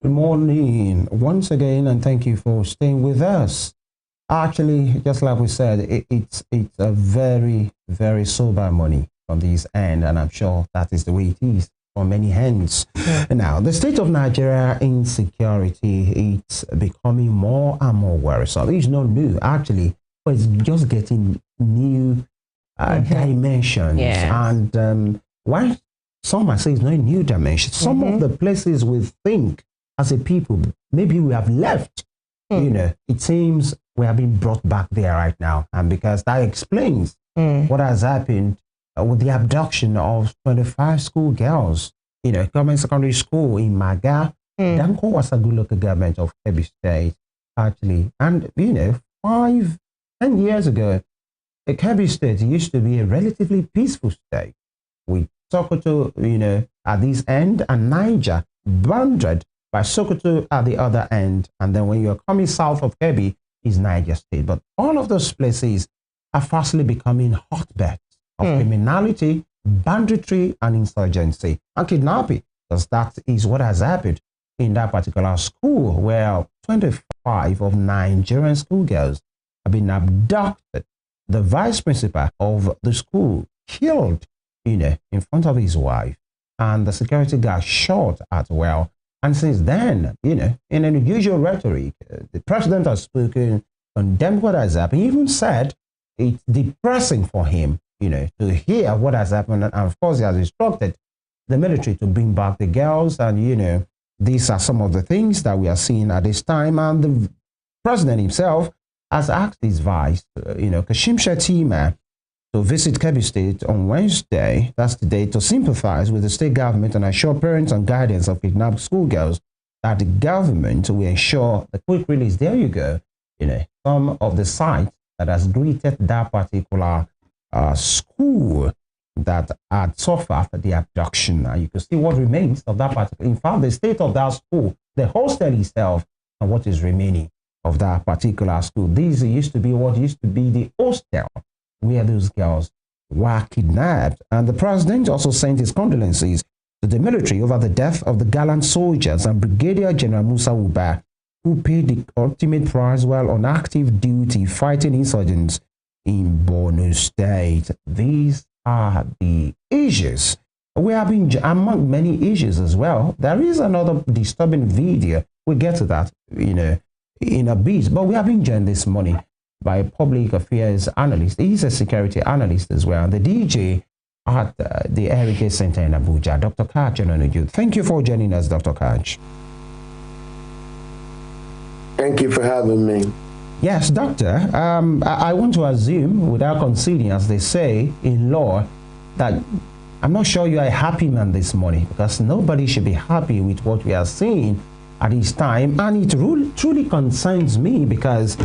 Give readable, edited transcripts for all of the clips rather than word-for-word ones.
Good morning once again, and thank you for staying with us. Actually, just like we said, it's a very, very sober money on this end, and I'm sure that is the way it is for many hands. Now, the state of Nigeria insecurity, it's becoming more and more worrisome. It's not new, actually, but it's just getting new dimensions. And why some might say it's not a new dimension. Some of the places we think as a people, maybe we have left, you know, it seems we have been brought back there right now. And because that explains what has happened with the abduction of 25 schoolgirls, you know, government secondary school in Maga. Danko was a good local government of Kebbi State, actually. And, you know, 10 years ago, Kebbi State used to be a relatively peaceful state with Sokoto, you know, at this end, and Niger bounded by Sokoto at the other end. And then when you're coming south of Kebbi is Niger State. But all of those places are fastly becoming hotbeds of criminality, banditry, and insurgency, and kidnapping, because that is what has happened in that particular school, where 25 of Nigerian schoolgirls have been abducted. The vice principal of the school killed, you know, in front of his wife, and the security guard shot as well. And since then, you know, in an unusual rhetoric, the president has spoken, condemned what has happened, he even said it's depressing for him, you know, to hear what has happened. And of course, he has instructed the military to bring back the girls. And, you know, these are some of the things that we are seeing at this time. And the president himself has asked his vice, you know, Kashim Shettima, to visit Kebbi State on Wednesday, that's the day, to sympathize with the state government and assure parents and guardians of kidnapped schoolgirls that the government will ensure the quick release. There you go. You know, some of the sites that has greeted that particular school that had suffered the abduction. And you can see what remains of that particular, in fact, the state of that school, the hostel itself, and what is remaining of that particular school. These used to be what used to be the hostel where those girls were kidnapped. And the president also sent his condolences to the military over the death of the gallant soldiers and Brigadier General Musa Uba, who paid the ultimate price while on active duty fighting insurgents in Borno State. These are the issues. We have been among many issues as well. There is another disturbing video. We'll get to that, you know, in a bit. But we have been joined this morning by a public affairs analyst. He's a security analyst as well, the DJ at the Heritage Center in Abuja, Dr. Katch Onanuju. Thank you for joining us, Dr. Katch. Thank you for having me. Yes, doctor. I want to assume, without conceding, as they say in law, that I'm not sure you are a happy man this morning, because nobody should be happy with what we are seeing at this time. And it truly concerns me, because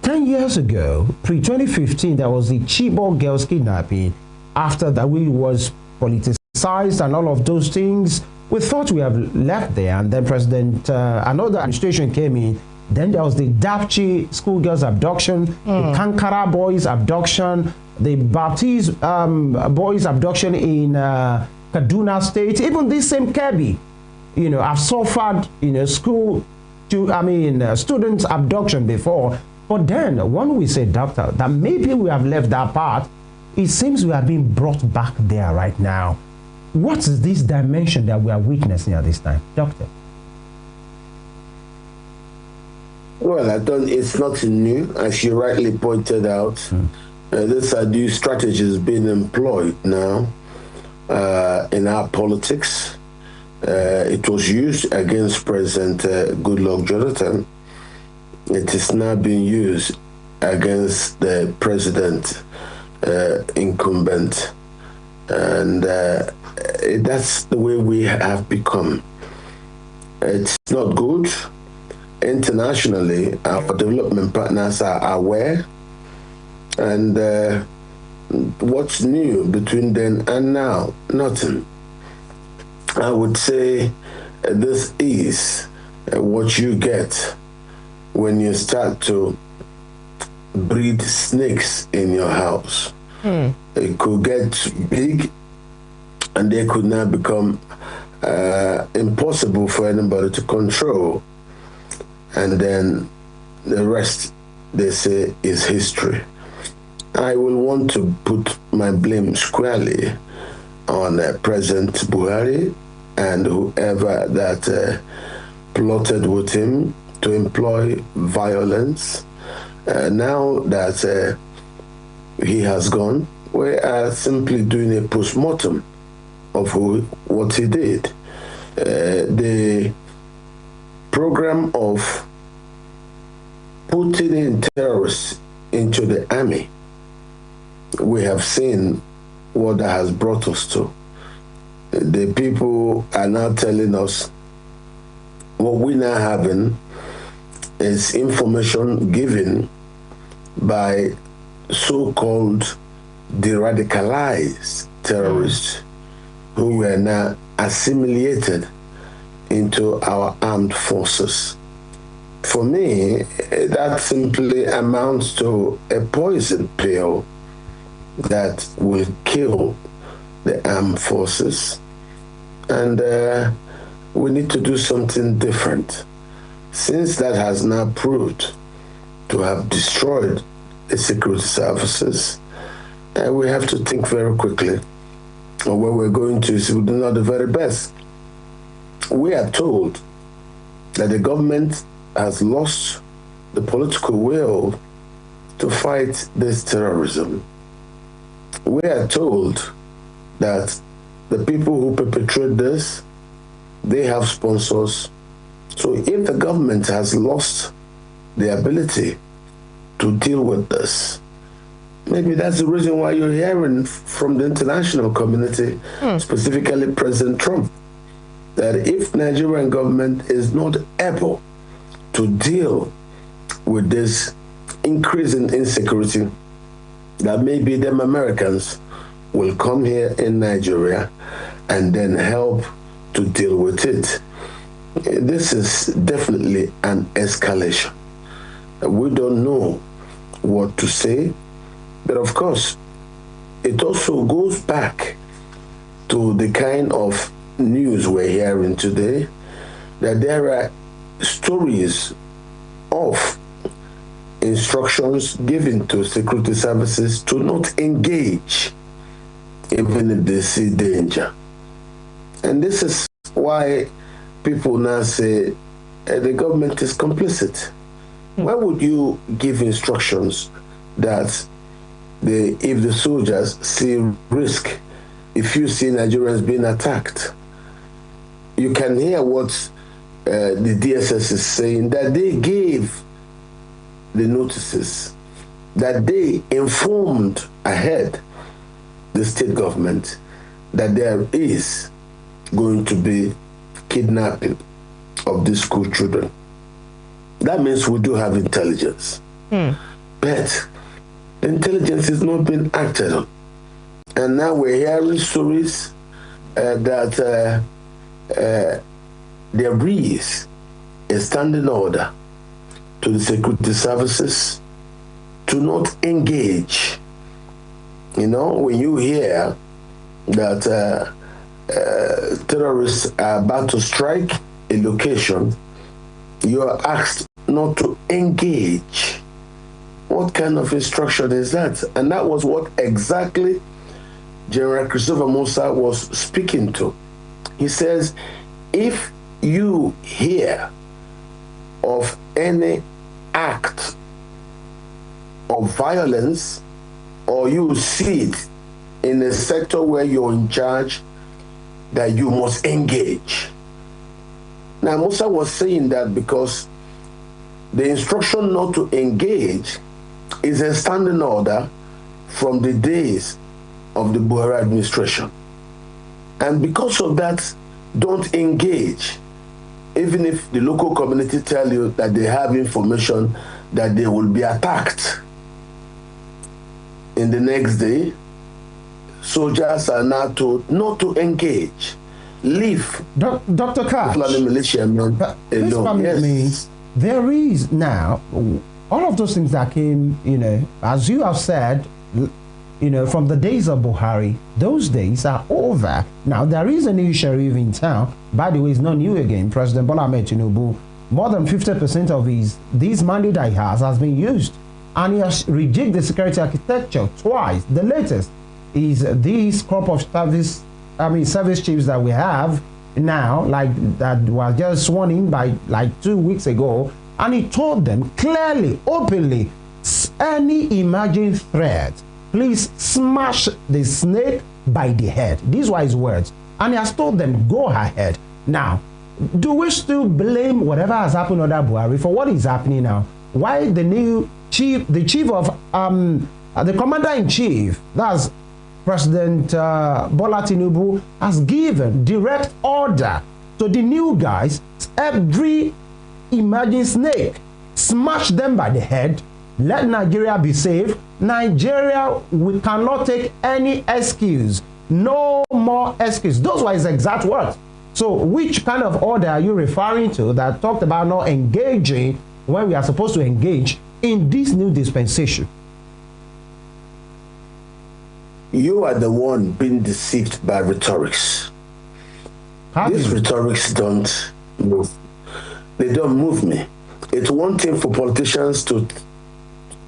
10 years ago, pre-2015, there was the Chibok girls kidnapping. After that, we was politicized and all of those things. We thought we have left there, and then another administration came in. Then there was the Dapchi schoolgirls abduction, the Kankara boys abduction, the Baptiste boys abduction in Kaduna State. Even this same Kebbi, you know, I've suffered, you know, students abduction before. But then, when we say, doctor, that maybe we have left that part, it seems we are being brought back there right now. What is this dimension that we are witnessing at this time, doctor? Well, it's nothing new, as you rightly pointed out. These are new strategies being employed now in our politics. It was used against President Goodluck Jonathan. It is now being used against the president incumbent, and that's the way we have become. It's not good. Internationally, our development partners are aware, and what's new between then and now? Nothing. I would say this is what you get when you start to breed snakes in your house. It could get big, and they could now become impossible for anybody to control. And then the rest, they say, is history. I will want to put my blame squarely on President Buhari and whoever that plotted with him to employ violence. Now that he has gone, we are simply doing a post-mortem of what he did. The program of putting in terrorists into the army, we have seen what that has brought us to. The people are now telling us what we now having is information given by so-called de-radicalized terrorists who were now assimilated into our armed forces. For me, that simply amounts to a poison pill that will kill the armed forces. And we need to do something different. Since that has now proved to have destroyed the security services, we have to think very quickly on where we're going to, so we do not the very best. We are told that the government has lost the political will to fight this terrorism. We are told that the people who perpetrate this, they have sponsors. So if the government has lost the ability to deal with this, maybe that's the reason why you're hearing from the international community, specifically President Trump, that if Nigerian government is not able to deal with this increase in insecurity, that maybe them Americans will come here in Nigeria and then help to deal with it. This is definitely an escalation. We don't know what to say, but of course, it also goes back to the kind of news we're hearing today, that there are stories of instructions given to security services to not engage even if they see danger. And this is why people now say the government is complicit. Why would you give instructions that if the soldiers see risk, if you see Nigerians being attacked, you can hear what the DSS is saying, that they gave the notices, that they informed ahead the state government that there is going to be kidnapping of these school children. That means we do have intelligence. But the intelligence is not being acted on. And now we're hearing stories that there is a standing order to the security services to not engage. You know, when you hear that terrorists are about to strike a location, you are asked not to engage. What kind of instruction is that? And that was what exactly General Christopher Musa was speaking to. He says, if you hear of any act of violence, or you see it in a sector where you're in charge, that you must engage. Now, Musa was saying that because the instruction not to engage is a standing order from the days of the Buhari administration. And because of that, don't engage. Even if the local community tell you that they have information that they will be attacked in the next day, soldiers are now told not to engage. Leave. Dr. Katch, this permits me, there is now all of those things that came, you know, as you have said, from the days of Buhari. Those days are over. Now, there is a new sheriff in town. By the way, it's not new again. President Bola Ahmed Tinubu, more than 50% of this mandate that he has been used. And he has rejigged the security architecture twice. The latest is this crop of service chiefs that we have now, like that was just sworn in by like 2 weeks ago. And he told them clearly, openly, any emerging threat, please smash the snake by the head. These were his words. And he has told them, go ahead. Now, do we still blame whatever has happened under Buhari for what is happening now? Why the new chief, the commander-in-chief, that's President Bola Tinubu, has given direct order to the new guys, every emerging snake, smash them by the head, let Nigeria be safe. Nigeria, we cannot take any excuse. No more excuse. Those were his exact words. So which kind of order are you referring to that talked about not engaging when we are supposed to engage in this new dispensation? You are the one being deceived by rhetorics. These rhetorics don't move. They don't move me. It's one thing for politicians to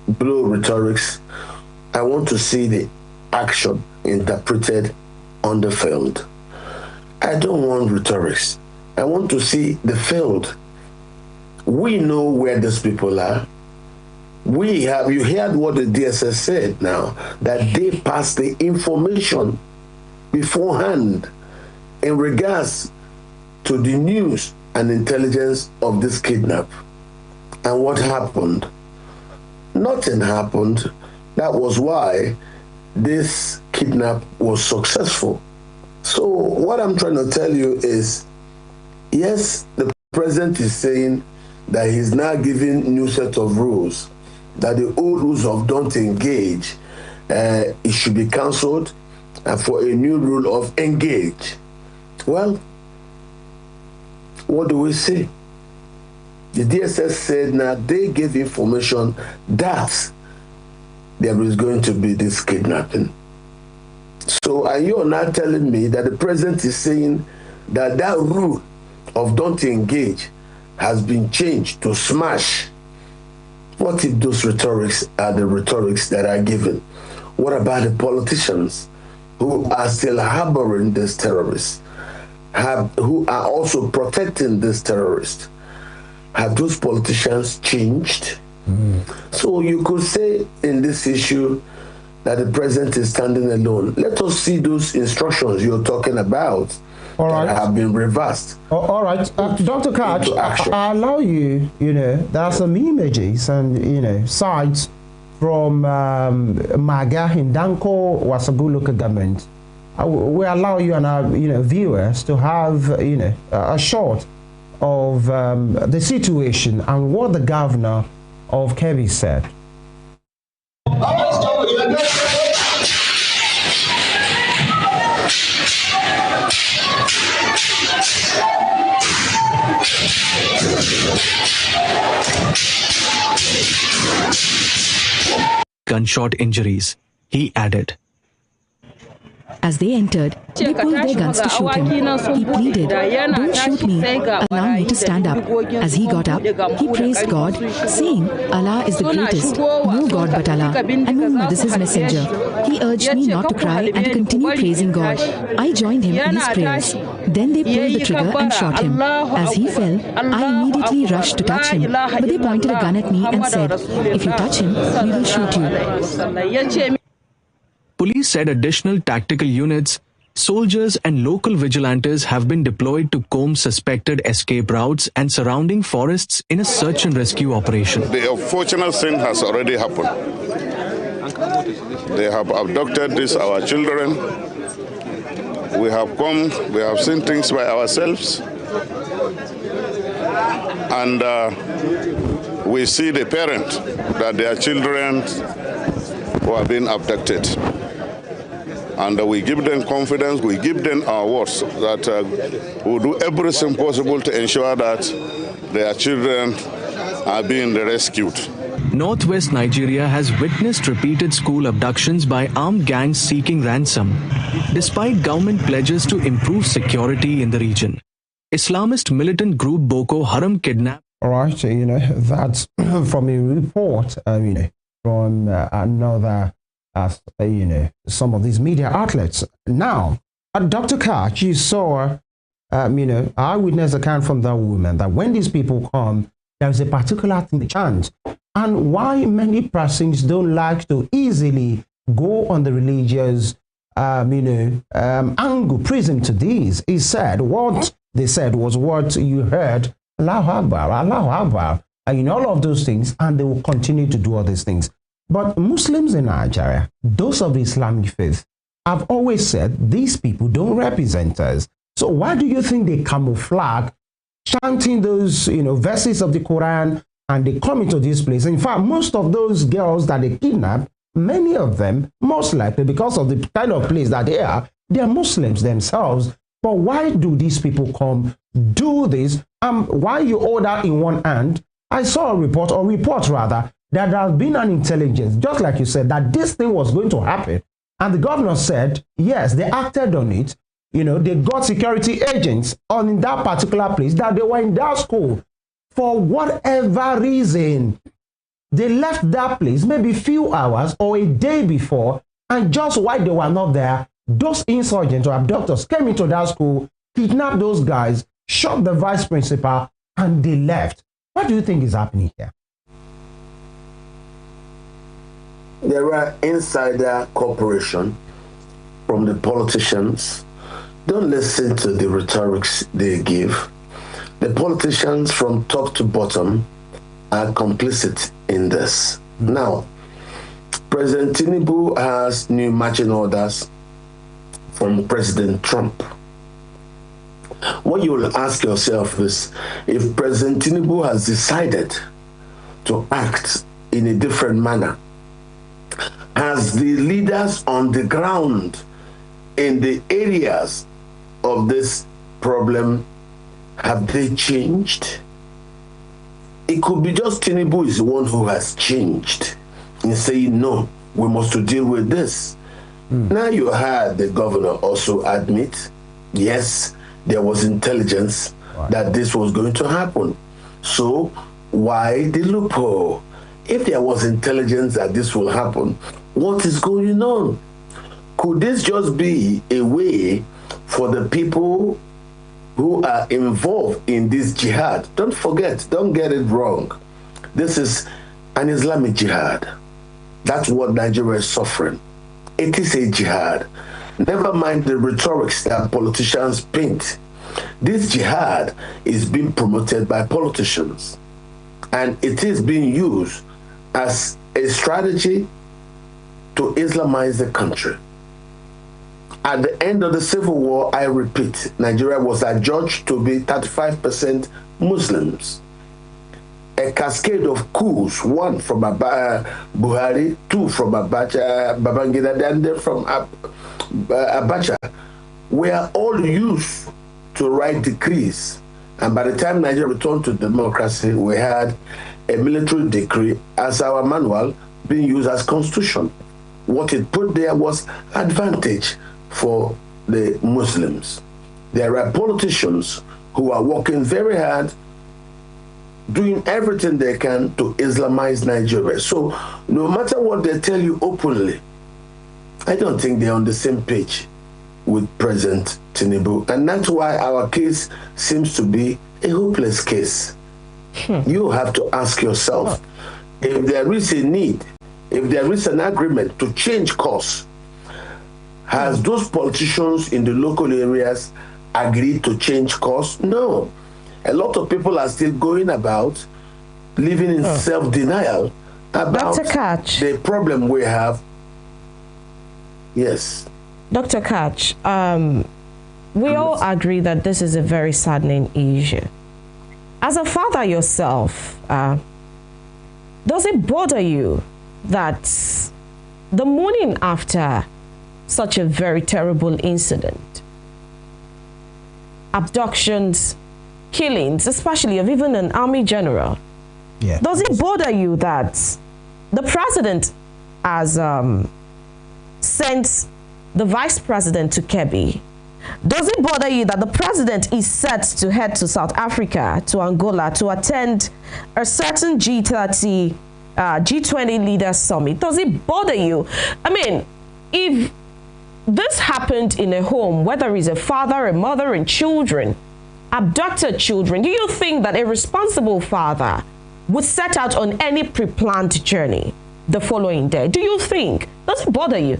blow rhetorics. I want to see the action interpreted on the field. I don't want rhetorics. I want to see the field. We know where these people are. You heard what the DSS said now, that they passed the information beforehand in regards to the news and intelligence of this kidnap. And what happened? Nothing happened. That was why this kidnap was successful. So what I'm trying to tell you is, yes, the president is saying that he's now giving new set of rules, that the old rules of don't engage, it should be cancelled, and for a new rule of engage. Well, what do we say? The DSS said now they gave information that there is going to be this kidnapping. So are you not telling me that the president is saying that that rule of don't engage has been changed to smash? What if those rhetorics are the rhetorics that are given? What about the politicians who are still harboring these terrorists, who are also protecting these terrorists? Have those politicians changed? So you could say in this issue that the president is standing alone. Let us see those instructions you're talking about that have been reversed. All right, Dr. Katch, I allow you, there are some images and, sites from Maga in Danko, Wasagu local government. We allow you and our, viewers to have, a shot of the situation and what the governor of Kebbi said. Gunshot injuries, he added. As they entered, they pulled their guns to shoot him. He pleaded, "Don't shoot me, allow me to stand up." As he got up, he praised God, saying, "Allah is the greatest, no God but Allah, and Muhammad is his messenger." He urged me not to cry and to continue praising God. I joined him in his prayers. Then they pulled the trigger and shot him. As he fell, I immediately rushed to touch him, but they pointed a gun at me and said, "If you touch him, we will shoot you." Police said additional tactical units, soldiers and local vigilantes have been deployed to comb suspected escape routes and surrounding forests in a search and rescue operation. The unfortunate thing has already happened. They have abducted our children. We have come, we have seen things by ourselves. And we see the parent that their children were being abducted. And we give them confidence, we give them our words that we'll do everything possible to ensure that their children are being rescued. Northwest Nigeria has witnessed repeated school abductions by armed gangs seeking ransom, despite government pledges to improve security in the region. Islamist militant group Boko Haram kidnapped. All right, that's from a report, from another, some of these media outlets. Now, Dr. Katch, you saw, eyewitness account from that woman that when these people come, there's a particular thing they chant. And why many persons don't like to easily go on the religious, angle, prism to these. He said what they said was what you heard, Allahu Akbar, Allahu Akbar, all of those things, and they will continue to do all these things. But Muslims in Nigeria, those of the Islamic faith, have always said these people don't represent us. So why do you think they camouflage chanting those, verses of the Quran, and they come into this place? In fact, most of those girls that they kidnap, many of them, most likely because of the kind of place that they are Muslims themselves. But why do these people come, do this? Why you order in one hand? I saw a report, that there has been an intelligence, just like you said, that this thing was going to happen. And the governor said, yes, they acted on it. They got security agents in that particular place, that they were in that school. For whatever reason, they left that place maybe a few hours or a day before, and just while they were not there, those insurgents or abductors came into that school, kidnapped those guys, shot the vice principal, and they left. What do you think is happening here? There are insider cooperation from the politicians. Don't listen to the rhetorics they give. The politicians from top to bottom are complicit in this. Now, President Tinubu has new marching orders from President Trump. What you will ask yourself is, if President Tinubu has decided to act in a different manner, has the leaders on the ground in the areas of this problem, have they changed? It could be just Tinubu is the one who has changed in saying, no, we must deal with this. Now you heard the governor also admit, yes, there was intelligence that this was going to happen. So why the loophole? If there was intelligence that this will happen, what is going on? Could this just be a way for the people who are involved in this jihad? Don't forget, don't get it wrong. This is an Islamic jihad. That's what Nigeria is suffering. It is a jihad. Never mind the rhetorics that politicians paint. This jihad is being promoted by politicians, and it is being used as a strategy to Islamize the country. At the end of the Civil War, I repeat, Nigeria was adjudged to be 35% Muslims. A cascade of coups, one from Buhari, two from Babangida, and then from Abacha, were all used to write decrees. And by the time Nigeria returned to democracy, we had a military decree as our manual being used as constitution. What it put there was advantage for the Muslims. There are politicians who are working very hard, doing everything they can to Islamize Nigeria. So no matter what they tell you openly, I don't think they're on the same page with President Tinubu. And that's why our case seems to be a hopeless case. You have to ask yourself, if there is a need, if there is an agreement to change course, has those politicians in the local areas agreed to change course? No. A lot of people are still going about living in self-denial about Dr. Katch, the problem we have. Yes. Dr. Katch, we all agree that this is a very saddening issue. As a father yourself, does it bother you that the morning after such a very terrible incident, abductions, killings, especially of even an army general, does it bother you that the president has sent the vice president to Kebbi. Does it bother you that the president is set to head to South Africa, to Angola, to attend a certain G20 leaders summit? Does it bother you? I mean, if this happened in a home, whether it's a father, a mother, and children, abducted children, do you think that a responsible father would set out on any pre-planned journey the following day? Do you think? Does it bother you?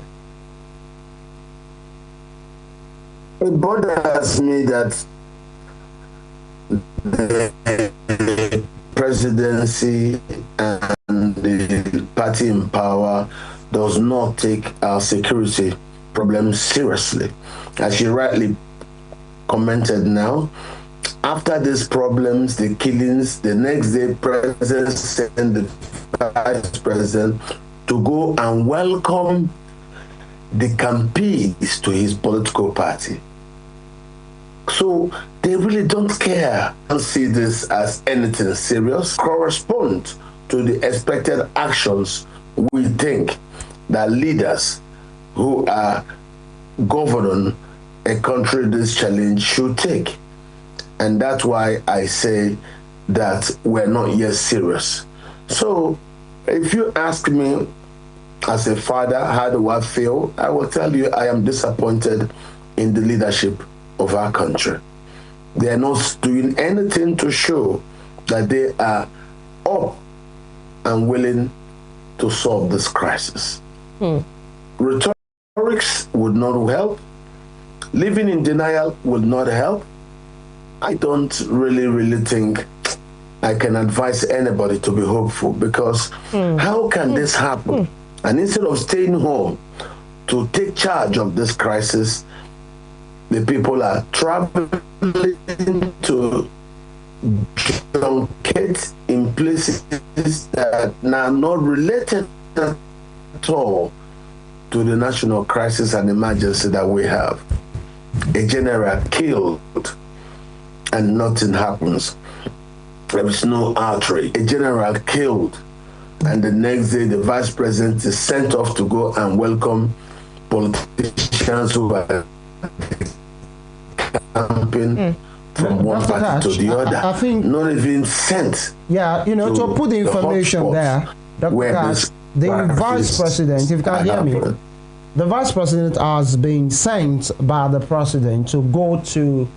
It bothers me that the presidency and the party in power does not take our security problems seriously. As you rightly commented now, after these problems, the killings, the next day, President sent the Vice President to go and welcome the campaigns to his political party. So they really don't care and see this as anything serious. Correspond to the expected actions we think that leaders who are governing a country this challenge should take. And that's why I say that we're not yet serious. So if you ask me as a father, how do I feel? I will tell you I am disappointed in the leadership of our country. They are not doing anything to show that they are up and willing to solve this crisis. Rhetorics would not help. Living in denial would not help. I don't really think I can advise anybody to be hopeful, because how can this happen? And instead of staying home to take charge of this crisis, the people are traveling to junkets in places that are not related at all to the national crisis and emergency that we have. A general killed and nothing happens. There is no outrage. A general killed, and the next day the vice president is sent off to go and welcome politicians who are camping from one party to the other. I think not even sent. Yeah, you know, to put the information there, Dr. Katch, the vice president, if you can hear me, the vice president has been sent by the president to go to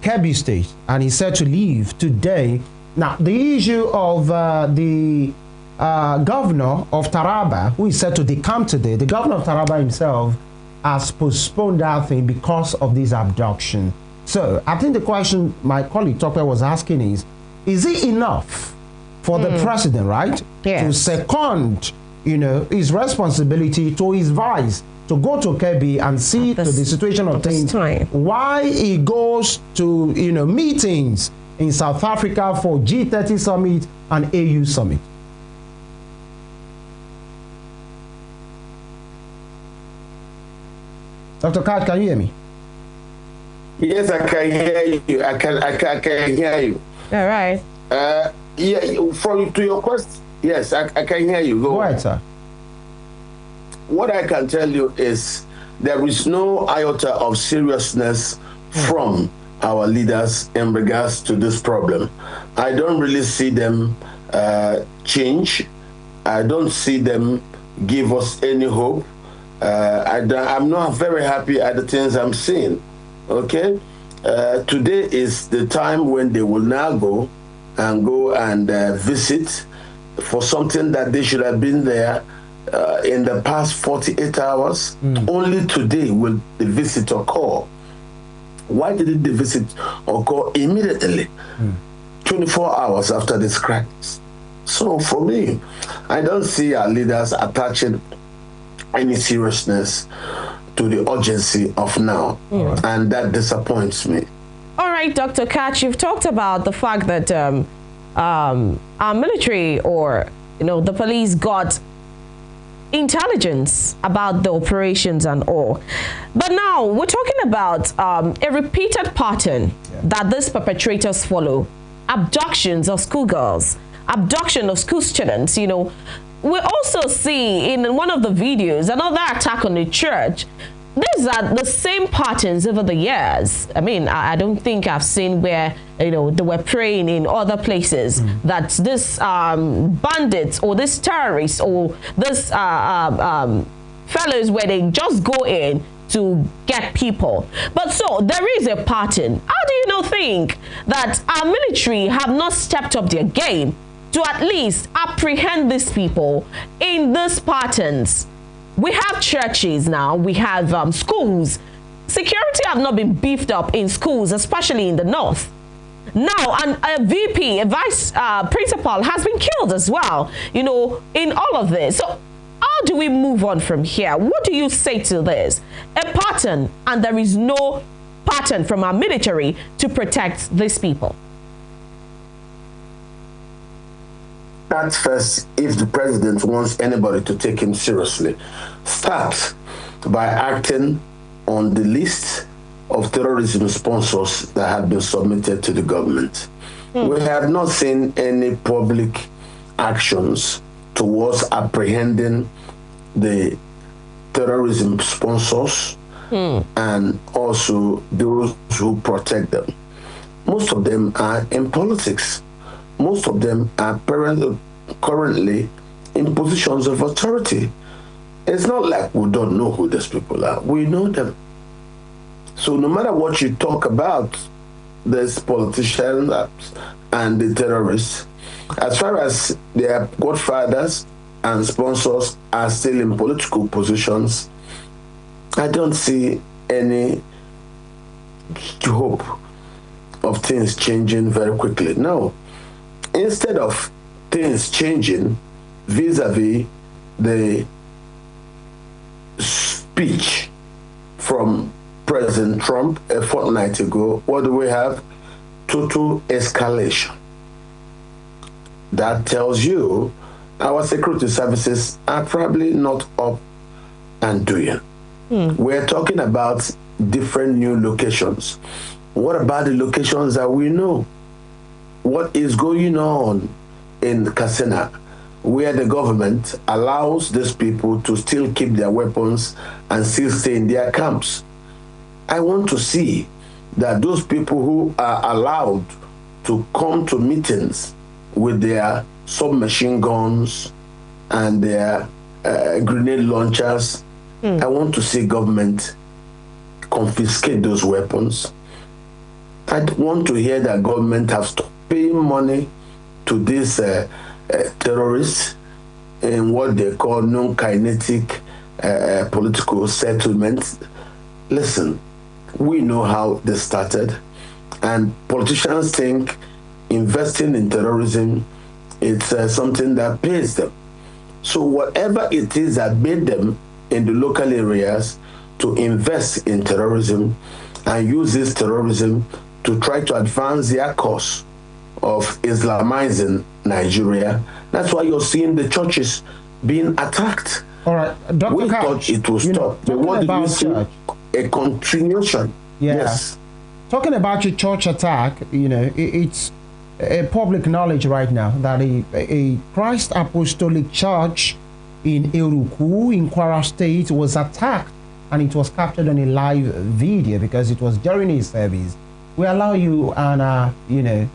Kebbi State, and he said to leave today. Now, the issue of the governor of Taraba, who is said to decamp today, the governor of Taraba himself has postponed that thing because of this abduction. So I think the question my colleague Tope was asking is it enough for the president, right, to second, you know, his responsibility to his vice to go to Kebbi and see to the situation of things, why he goes to, you know, meetings in South Africa for G30 summit and AU summit? Dr. Katch, can you hear me? Yes, I can hear you. I can hear you. All right. Yeah, to your question, yes, I can hear you. Go ahead, sir. What I can tell you is there is no iota of seriousness from our leaders in regards to this problem. I don't really see them change. I don't see them give us any hope. I'm not very happy at the things I'm seeing. Okay, today is the time when they will now go and visit for something that they should have been there in the past 48 hours. Only today will the visit occur. Why didn't the visit occur immediately, 24 hours after this crisis? So for me, I don't see our leaders attaching any seriousness to the urgency of now, and that disappoints me. All right, Dr. Katch, you've talked about the fact that our military, or the police, got intelligence about the operations and all. But now we're talking about a repeated pattern that these perpetrators follow: abductions of schoolgirls, abduction of school students. we also see in one of the videos another attack on the church. These are the same patterns over the years. I mean, I don't think I've seen where, you know, they were praying in other places that this bandits or this terrorists or this fellows where they just go in to get people. But so there is a pattern. How do you think that our military have not stepped up their game to at least apprehend these people in these patterns? We have churches now, we have schools. Security have not been beefed up in schools, especially in the north. Now, a VP, a vice principal has been killed as well, you know, in all of this. So how do we move on from here? What do you say to this? A pattern, and there is no pattern from our military to protect these people. That's first, if the president wants anybody to take him seriously, start by acting on the list of terrorism sponsors that have been submitted to the government. We have not seen any public actions towards apprehending the terrorism sponsors and also those who protect them. Most of them are in politics. Most of them are currently in positions of authority. It's not like we don't know who these people are. We know them. So no matter what you talk about, these politicians and the terrorists, as far as their godfathers and sponsors are still in political positions, I don't see any hope of things changing very quickly. No. Instead of things changing vis-a-vis the speech from President Trump a fortnight ago, what do we have? Total escalation. That tells you our security services are probably not up and doing. We're talking about different new locations. What about the locations that we know? What is going on in Katsina, where the government allows these people to still keep their weapons and still stay in their camps? I want to see that those people who are allowed to come to meetings with their submachine guns and their grenade launchers, I want to see government confiscate those weapons. I want to hear that government have stopped paying money to these terrorists in what they call non-kinetic political settlements. Listen, we know how this started, and politicians think investing in terrorism, it's something that pays them. So whatever it is that made them in the local areas to invest in terrorism and use this terrorism to try to advance their cause of Islamizing Nigeria, that's why you're seeing the churches being attacked. All right, Dr. We Katch, thought it would stop. But what did we see? A continuation. Yeah. Yes. Talking about your church attack, you know, it's a public knowledge right now that a Christ Apostolic Church in Eruku in Kwara State was attacked, and it was captured on a live video because it was during a service. We allow you and you know,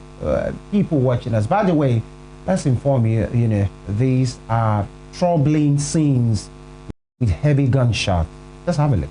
people watching us. By the way, let's inform you, you know, these are troubling scenes with heavy gunshots. Let's have a look.